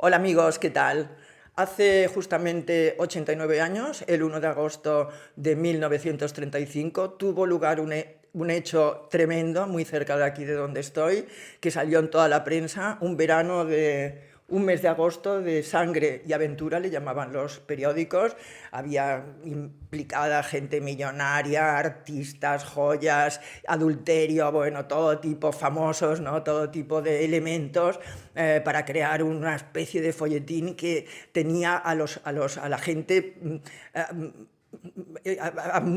Hola amigos, ¿qué tal? Hace justamente 89 años, el 1 de agosto de 1935, tuvo lugar un hecho tremendo muy cerca de aquí de donde estoy, que salió en toda la prensa, un verano de un mes de agosto de sangre y aventura, le llamaban los periódicos. Había implicada gente millonaria, artistas, joyas, adulterio, bueno, todo tipo, famosos, ¿no? Todo tipo de elementos para crear una especie de folletín que tenía a la gente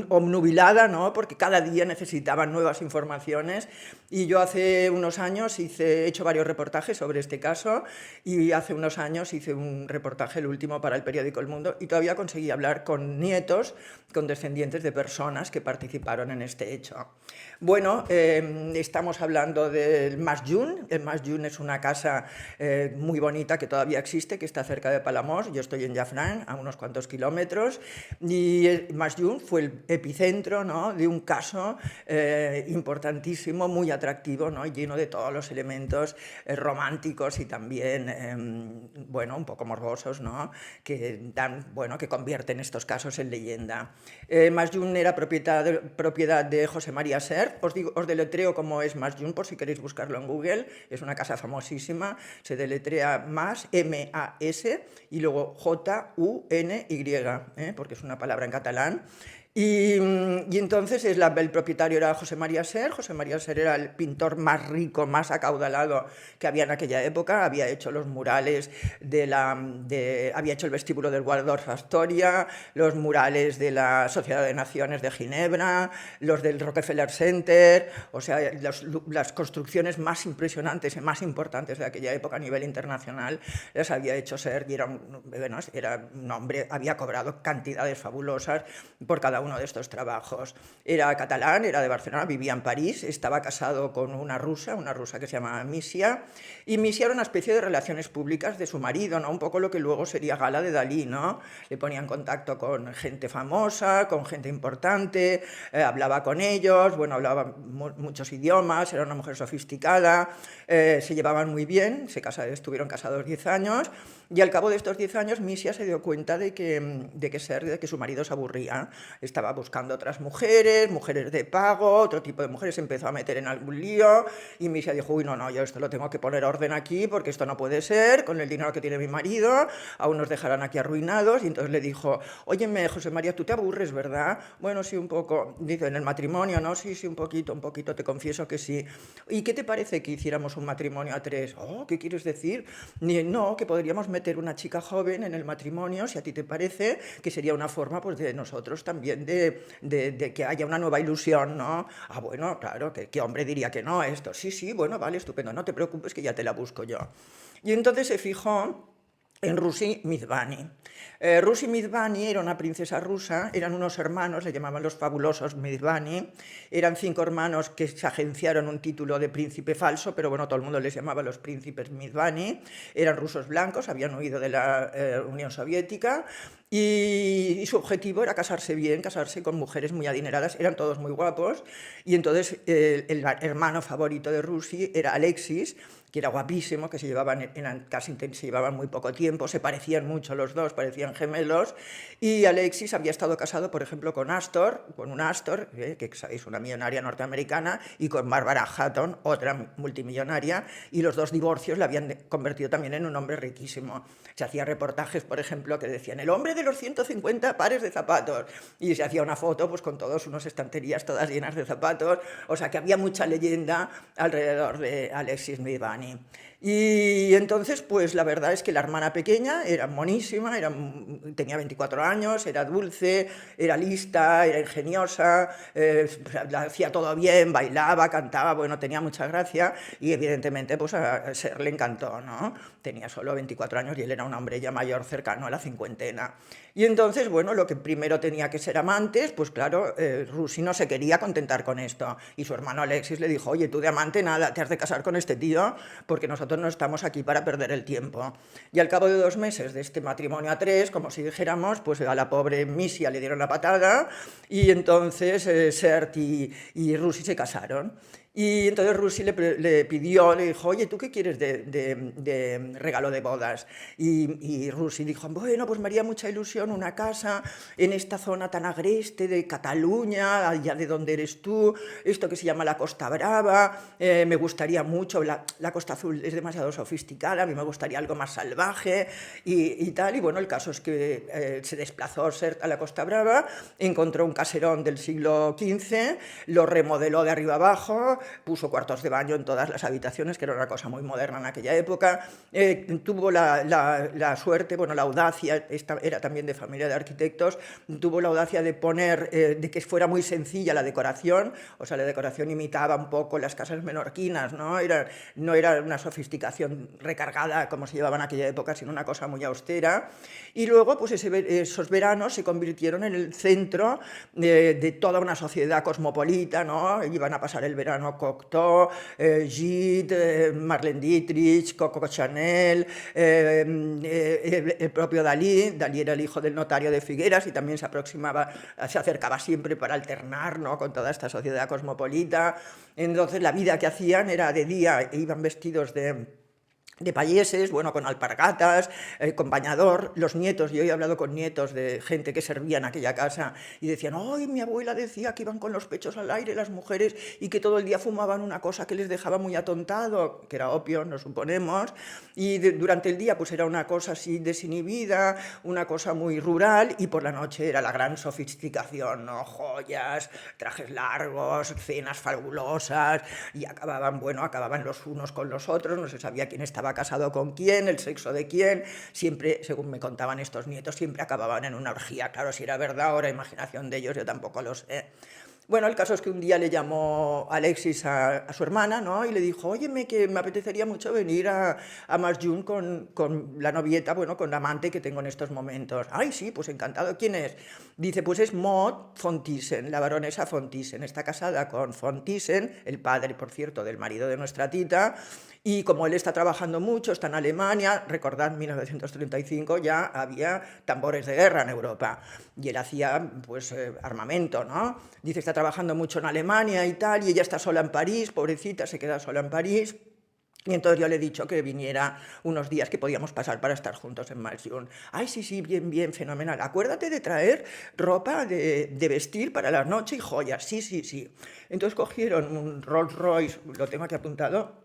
obnubilada, ¿no? Porque cada día necesitaban nuevas informaciones. Y yo hace unos años he hecho varios reportajes sobre este caso, y hace unos años hice un reportaje, el último, para el periódico El Mundo, y todavía conseguí hablar con nietos, con descendientes de personas que participaron en este hecho. Bueno, estamos hablando del Masjun. El Masjun es una casa muy bonita que todavía existe, que está cerca de Palamós. Yo estoy en Llafranc, a unos cuantos kilómetros, y el Masjun fue el epicentro, ¿no?, de un caso importantísimo, muy atractivo, ¿no?, lleno de todos los elementos románticos y también, bueno, un poco morbosos, ¿no?, que dan, bueno, que convierten estos casos en leyenda. Masjun era propiedad de José María Ser. Os deletreo cómo es Masjun por si queréis buscarlo en Google. Es una casa famosísima, se deletrea Mas, M-A-S, y luego J-U-N-Y, porque es una palabra en catalán. Y entonces el propietario era José María Ser. José María Ser era el pintor más rico, más acaudalado que había en aquella época. Había hecho los murales había hecho el vestíbulo del Waldorf Astoria, los murales de la Sociedad de Naciones de Ginebra, los del Rockefeller Center, o sea, las construcciones más impresionantes y más importantes de aquella época a nivel internacional las había hecho Ser, y era un hombre, había cobrado cantidades fabulosas por cada uno de estos trabajos. Era catalán, era de Barcelona, vivía en París, estaba casado con una rusa que se llama Misia, y Misia era una especie de relaciones públicas de su marido, ¿no? Un poco lo que luego sería Gala de Dalí, ¿no? Le ponía en contacto con gente famosa, con gente importante, hablaba con ellos, bueno, hablaba muchos idiomas, era una mujer sofisticada, se llevaban muy bien, estuvieron casados 10 años, y al cabo de estos 10 años Misia se dio cuenta de que su marido se aburría. Estaba buscando otras mujeres de pago, otro tipo de mujeres, se empezó a meter en algún lío, y Misia dijo, uy, no, yo esto lo tengo que poner orden aquí, porque esto no puede ser, con el dinero que tiene mi marido, aún nos dejarán aquí arruinados. Y entonces le dijo, óyeme, José María, tú te aburres, ¿verdad? Bueno, sí, un poco. Dice, en el matrimonio, ¿no? Sí, sí, un poquito, te confieso que sí. ¿Y qué te parece que hiciéramos un matrimonio a tres? Oh, ¿qué quieres decir? No, que podríamos meter una chica joven en el matrimonio, si a ti te parece, que sería una forma, pues, de nosotros también de que haya una nueva ilusión, ¿no? Ah, bueno, claro, ¿qué hombre diría que no a esto? Sí, sí, bueno, vale, estupendo, no te preocupes que ya te la busco yo. Y entonces se fijó en Rusi Mizbani. Rusi Mizbani era una princesa rusa, eran unos hermanos, le llamaban los fabulosos Mizbani, eran 5 hermanos que se agenciaron un título de príncipe falso, pero bueno, todo el mundo les llamaba los príncipes Mizbani, eran rusos blancos, habían huido de la Unión Soviética, y su objetivo era casarse bien, casarse con mujeres muy adineradas, eran todos muy guapos, y entonces el hermano favorito de Rusi era Alexis, que era guapísimo, que se llevaban muy poco tiempo, se parecían mucho los dos, parecían gemelos, y Alexis había estado casado, por ejemplo, con una Astor, que sabéis, una millonaria norteamericana, y con Barbara Hatton, otra multimillonaria, y los dos divorcios le habían convertido también en un hombre riquísimo. Se hacía reportajes, por ejemplo, que decían, el hombre de los 150 pares de zapatos, y se hacía una foto pues con todos unas estanterías todas llenas de zapatos, o sea que había mucha leyenda alrededor de Alexis Mizbani. Y entonces, pues la verdad es que la hermana pequeña era monísima, tenía 24 años, era dulce, era lista, era ingeniosa, la hacía todo bien, bailaba, cantaba, bueno, tenía mucha gracia, y evidentemente pues a Ser le encantó, ¿no? Tenía solo 24 años y él era un hombre ya mayor, cercano a la cincuentena. Y entonces, bueno, lo que primero tenía que ser amantes, pues claro, Rusi no se quería contentar con esto, y su hermano Alexis le dijo, oye, tú de amante nada, te has de casar con este tío, porque nosotros no estamos aquí para perder el tiempo. Y al cabo de 2 meses de este matrimonio a 3, como si dijéramos, pues a la pobre Misia le dieron la patada, y entonces Sert y Rusi se casaron. Y entonces Rusi le pidió, le dijo, oye, ¿tú qué quieres de regalo de bodas? Y Rusi dijo, bueno, pues me haría mucha ilusión una casa en esta zona tan agreste de Cataluña, allá de donde eres tú, esto que se llama la Costa Brava, me gustaría mucho, la Costa Azul es demasiado sofisticada, a mí me gustaría algo más salvaje y tal. Y bueno, el caso es que se desplazó Sert a la Costa Brava, encontró un caserón del siglo XV, lo remodeló de arriba abajo, puso cuartos de baño en todas las habitaciones, que era una cosa muy moderna en aquella época, tuvo la suerte, bueno, la audacia, esta era también de familia de arquitectos, tuvo la audacia de poner, de que fuera muy sencilla la decoración, o sea, la decoración imitaba un poco las casas menorquinas, no era una sofisticación recargada como se llevaba en aquella época, sino una cosa muy austera, y luego pues esos veranos se convirtieron en el centro de toda una sociedad cosmopolita, ¿no? Iban a pasar el verano Cocteau, Gide, Marlene Dietrich, Coco Chanel, el propio Dalí. Dalí era el hijo del notario de Figueras y también se acercaba siempre para alternar, ¿no?, con toda esta sociedad cosmopolita. Entonces la vida que hacían era de día, iban vestidos de payeses, bueno, con alpargatas, con bañador. Los nietos, yo he hablado con nietos de gente que servía en aquella casa y decían, ¡ay, mi abuela decía que iban con los pechos al aire las mujeres y que todo el día fumaban una cosa que les dejaba muy atontado, que era opio, nos suponemos, y durante el día pues era una cosa así desinhibida, una cosa muy rural, y por la noche era la gran sofisticación, ¿no? Joyas, trajes largos, cenas fabulosas, y acababan los unos con los otros, no se sabía quién estaba casado con quién, el sexo de quién, siempre, según me contaban estos nietos, siempre acababan en una orgía. Claro, si era verdad o era imaginación de ellos, yo tampoco lo sé. Bueno, el caso es que un día le llamó Alexis a su hermana, ¿no? Y le dijo, óyeme, que me apetecería mucho venir a Masjun con la novieta, bueno, con la amante que tengo en estos momentos. Ay, sí, pues encantado. ¿Quién es? Dice, pues es Maud von Thyssen, la baronesa von Thyssen. Está casada con von Thyssen, el padre, por cierto, del marido de nuestra tita, y como él está trabajando mucho, está en Alemania, recordad, en 1935 ya había tambores de guerra en Europa, y él hacía, pues, armamento, ¿no? Dice, está trabajando mucho en Alemania y tal, y ella está sola en París, pobrecita, se queda sola en París. Y entonces yo le he dicho que viniera unos días que podíamos pasar para estar juntos en Malsión. Ay, sí, sí, bien, bien, fenomenal. Acuérdate de traer ropa de vestir para la noche y joyas. Sí, sí, sí. Entonces cogieron un Rolls Royce, lo tengo aquí apuntado.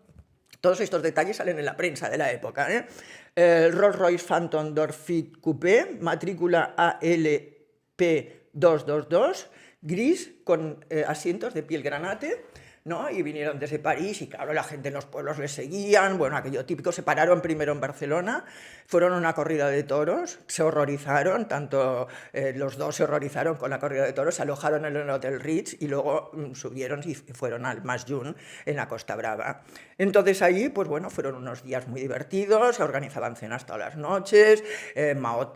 Todos estos detalles salen en la prensa de la época, ¿eh? El Rolls Royce Phantom Dorfit Coupé, matrícula ALP 222, gris, con asientos de piel granate, ¿no? Y vinieron desde París y claro, la gente en los pueblos les seguían, bueno, aquello típico. Se pararon primero en Barcelona, fueron a una corrida de toros, se horrorizaron, tanto los dos se horrorizaron con la corrida de toros, se alojaron en el Hotel Ritz y luego subieron y fueron al Masjun en la Costa Brava. Entonces allí, pues bueno, fueron unos días muy divertidos, se organizaban cenas todas las noches, Maud,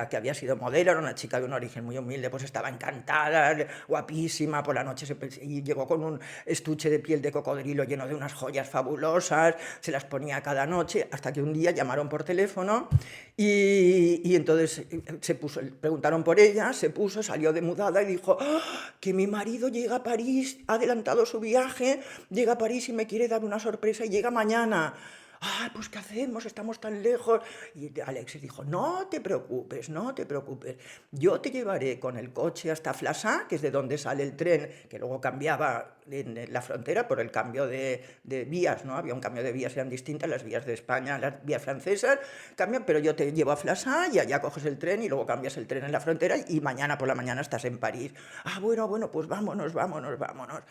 que había sido modelo, era una chica de un origen muy humilde, pues estaba encantada, guapísima, por la noche y llegó con un estuche de piel de cocodrilo lleno de unas joyas fabulosas, se las ponía cada noche, hasta que un día llamaron por teléfono y entonces preguntaron por ella, se puso, salió de mudada y dijo, ¡oh, que mi marido llega a París, ha adelantado su viaje, llega a París y me quiere dar una sorpresa y llega mañana! ¡Ah, pues qué hacemos! Estamos tan lejos. Y Alexis dijo, no te preocupes, no te preocupes. Yo te llevaré con el coche hasta Flaçà, que es de donde sale el tren, que luego cambiaba en la frontera por el cambio de vías, ¿no? Había un cambio de vías, eran distintas las vías de España, las vías francesas, cambian, pero yo te llevo a Flaçà y allá coges el tren y luego cambias el tren en la frontera y mañana por la mañana estás en París. Ah, bueno, pues vámonos, vámonos, vámonos.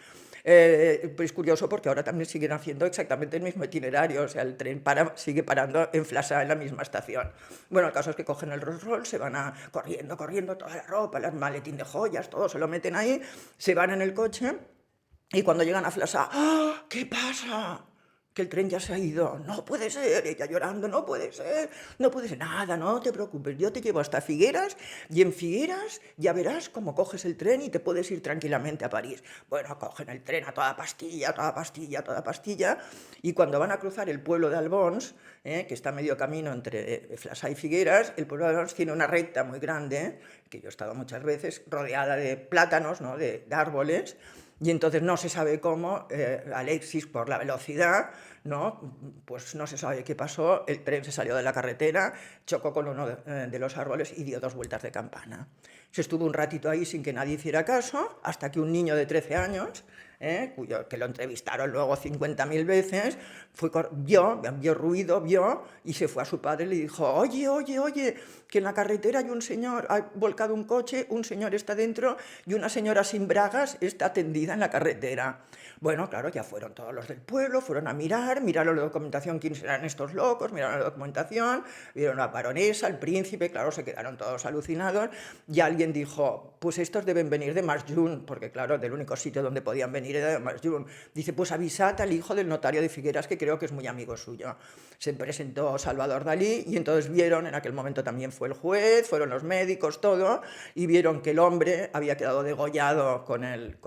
Pues curioso porque ahora también siguen haciendo exactamente el mismo itinerario, o sea, el tren sigue parando en Flaçà en la misma estación. Bueno, el caso es que cogen el Rolls Royce, se van corriendo toda la ropa, el maletín de joyas, todo se lo meten ahí, se van en el coche y cuando llegan a Flaçà, ¡ah! ¿Qué pasa? Que el tren ya se ha ido. No puede ser, ella llorando, no puede ser, no puede ser nada, no te preocupes, yo te llevo hasta Figueras y en Figueras ya verás cómo coges el tren y te puedes ir tranquilamente a París. Bueno, cogen el tren a toda pastilla, toda pastilla, toda pastilla, y cuando van a cruzar el pueblo de Albons, que está a medio camino entre Flaçà y Figueras, el pueblo de Albons tiene una recta muy grande, que yo he estado muchas veces, rodeada de plátanos, ¿no?, de árboles, Y entonces no se sabe cómo Alexis, por la velocidad, ¿no? Pues no se sabe qué pasó, el tren se salió de la carretera, chocó con uno de los árboles y dio 2 vueltas de campana. Se estuvo un ratito ahí sin que nadie hiciera caso, hasta que un niño de 13 años, que lo entrevistaron luego 50.000 veces, vio ruido, vio y se fue a su padre y le dijo: oye, oye, oye, que en la carretera hay un señor, ha volcado un coche, un señor está dentro y una señora sin bragas está tendida en la carretera. Bueno, claro, ya fueron todos los del pueblo, fueron a miraron la documentación, quiénes eran estos locos, miraron la documentación, vieron a la baronesa, al príncipe, claro, se quedaron todos alucinados, y alguien dijo: pues estos deben venir de Masjun, porque claro, del único sitio donde podían venir era de Masjun. Dice: pues avisad al hijo del notario de Figueras, que creo que es muy amigo suyo. Se presentó Salvador Dalí, y entonces vieron, en aquel momento también fue el juez, fueron los médicos, todo, y vieron que el hombre había quedado degollado con el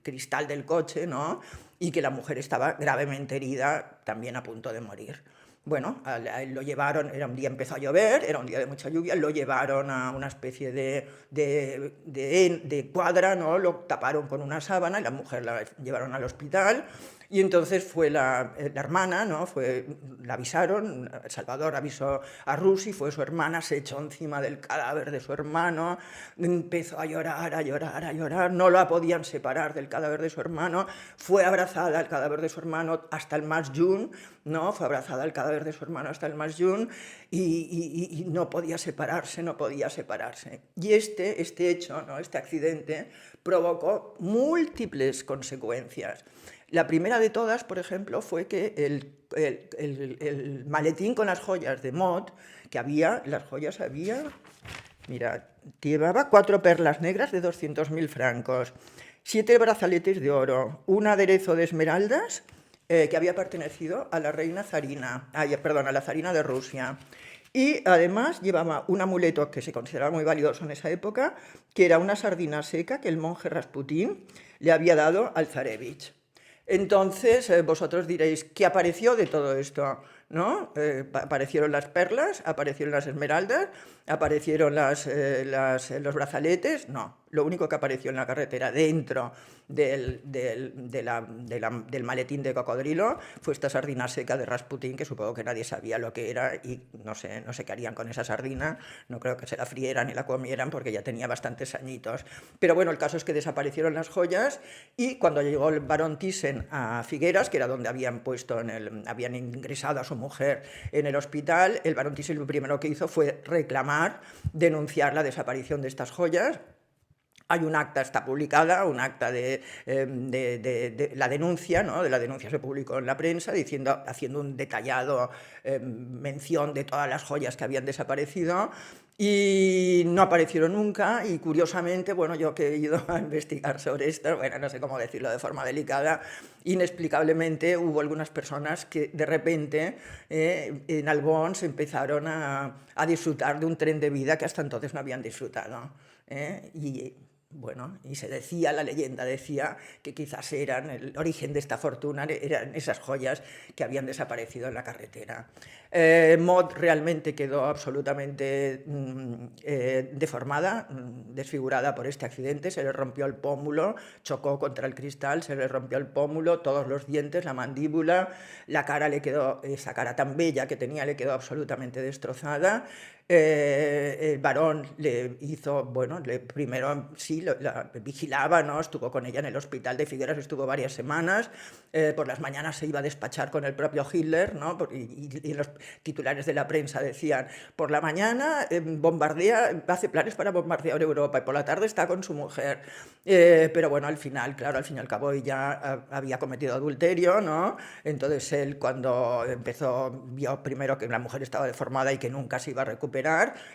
cristal del coche, ¿no? Y que la mujer estaba gravemente herida, también a punto de morir. Bueno, a él lo llevaron, era un día, empezó a llover, era un día de mucha lluvia, lo llevaron a una especie de cuadra, ¿no? Lo taparon con una sábana y la mujer la llevaron al hospital. Y entonces fue la hermana, ¿no? La avisaron, Salvador avisó a Rusi, fue su hermana, se echó encima del cadáver de su hermano, empezó a llorar, a llorar, a llorar, no la podían separar del cadáver de su hermano, fue abrazada al cadáver de su hermano hasta el Masjun, ¿no? Fue abrazada al cadáver de su hermano hasta el Masjun y no podía separarse, no podía separarse. Y este hecho, ¿no? Este accidente provocó múltiples consecuencias. La primera de todas, por ejemplo, fue que el maletín con las joyas de Mot, que había, las joyas había, mira, llevaba 4 perlas negras de 200.000 francos, 7 brazaletes de oro, un aderezo de esmeraldas que había pertenecido a la reina zarina, a la zarina de Rusia. Y además llevaba un amuleto que se consideraba muy valioso en esa época, que era una sardina seca que el monje Rasputín le había dado al zarevich. Entonces, vosotros diréis: ¿qué apareció de todo esto? ¿No? Aparecieron las perlas, aparecieron las esmeraldas, aparecieron los brazaletes. No, lo único que apareció en la carretera dentro del maletín de cocodrilo fue esta sardina seca de Rasputín, que supongo que nadie sabía lo que era y no sé qué harían con esa sardina. No creo que se la frieran y la comieran porque ya tenía bastantes añitos. Pero bueno, el caso es que desaparecieron las joyas, y cuando llegó el barón Thyssen a Figueras, que era donde habían ingresado a su mujer en el hospital, el barón Thyssen lo primero que hizo fue reclamar, denunciar la desaparición de estas joyas. Hay un acta, está publicada, un acta de la denuncia, ¿no? De la denuncia se publicó en la prensa, haciendo un detallado mención de todas las joyas que habían desaparecido, y no aparecieron nunca. Y curiosamente, bueno, yo que he ido a investigar sobre esto, bueno, no sé cómo decirlo de forma delicada, inexplicablemente hubo algunas personas que de repente en Albons empezaron a disfrutar de un tren de vida que hasta entonces no habían disfrutado. Y bueno, y la leyenda decía que quizás eran el origen de esta fortuna, eran esas joyas que habían desaparecido en la carretera. Maud realmente quedó absolutamente deformada, desfigurada por este accidente. Se le rompió el pómulo, chocó contra el cristal, se le rompió el pómulo, todos los dientes, la mandíbula, la cara esa cara tan bella que tenía le quedó absolutamente destrozada. El varón le hizo, bueno, primero sí, la vigilaba, ¿no? Estuvo con ella en el hospital de Figueras, estuvo varias semanas. Por las mañanas se iba a despachar con el propio Hitler, ¿no? Y los titulares de la prensa decían: por la mañana hace planes para bombardear Europa, y por la tarde está con su mujer. Pero bueno, al fin y al cabo ella había cometido adulterio, ¿no? Entonces él, cuando vio primero que la mujer estaba deformada y que nunca se iba a recuperar,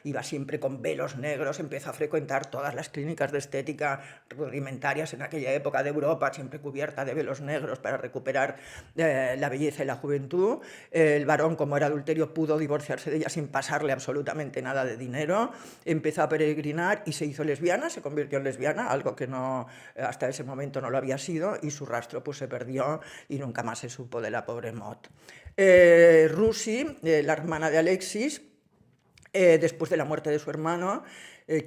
iba siempre con velos negros, empezó a frecuentar todas las clínicas de estética rudimentarias en aquella época de Europa, siempre cubierta de velos negros para recuperar la belleza y la juventud. El varón, como era adulterio, pudo divorciarse de ella sin pasarle absolutamente nada de dinero. Empezó a peregrinar y se hizo lesbiana, se convirtió en lesbiana, algo que hasta ese momento no lo había sido, y su rastro pues se perdió y nunca más se supo de la pobre Maud. Rusi, la hermana de Alexis, Después de la muerte de su hermano,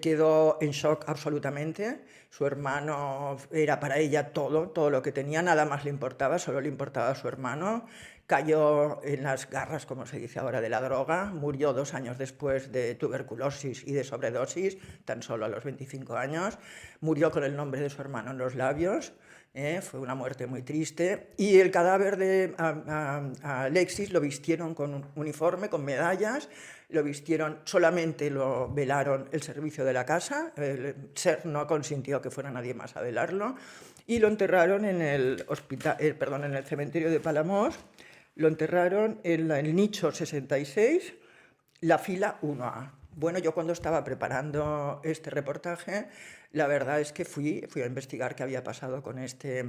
quedó en shock absolutamente. Su hermano era para ella todo, todo lo que tenía, nada más le importaba, solo le importaba su hermano. Cayó en las garras, como se dice ahora, de la droga. Murió 2 años después de tuberculosis y de sobredosis, tan solo a los 25 años. Murió con el nombre de su hermano en los labios. Fue una muerte muy triste. Y el cadáver de Alexis lo vistieron con un uniforme, con medallas. Lo vistieron, solamente lo velaron el servicio de la casa. El SER no consintió que fuera nadie más a velarlo. Y lo enterraron en el en el cementerio de Palamós. Lo enterraron en el nicho 66, la fila 1A. Bueno, yo cuando estaba preparando este reportaje, la verdad es que fui a investigar qué había pasado con esta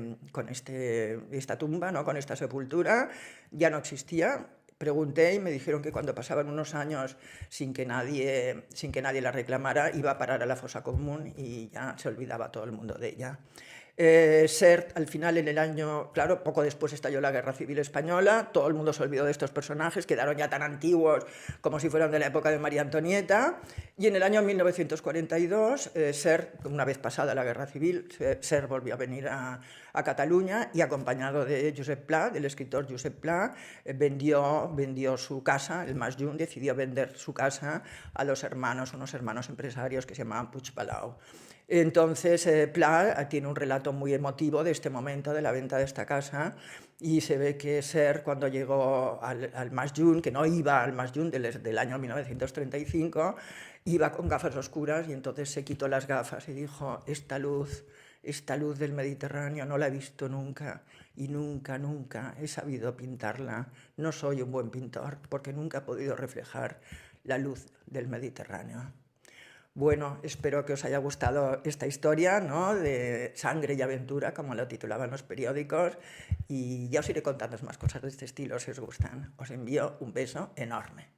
tumba, ¿no? Con esta sepultura. Ya no existía. Pregunté y me dijeron que cuando pasaban unos años sin que nadie la reclamara, iba a parar a la fosa común y ya se olvidaba todo el mundo de ella. SER, al final, en el año, claro, poco después estalló la Guerra Civil Española, todo el mundo se olvidó de estos personajes, quedaron ya tan antiguos como si fueran de la época de María Antonieta, y en el año 1942, SER, una vez pasada la Guerra Civil, SER volvió a venir a Cataluña y, acompañado de Josep Pla, del escritor Josep Pla, vendió su casa, el Mas Junt decidió vender su casa a unos hermanos empresarios que se llamaban Puig Palau. Entonces, Pla tiene un relato muy emotivo de este momento de la venta de esta casa, y se ve que SER, cuando llegó al Mas Junt, que no iba al Mas Junt del año 1935, iba con gafas oscuras, y entonces se quitó las gafas y dijo: esta luz del Mediterráneo no la he visto nunca, y nunca, nunca he sabido pintarla. No soy un buen pintor porque nunca he podido reflejar la luz del Mediterráneo. Bueno, espero que os haya gustado esta historia, ¿no?, de sangre y aventura, como lo titulaban los periódicos, y ya os iré contando más cosas de este estilo si os gustan. Os envío un beso enorme.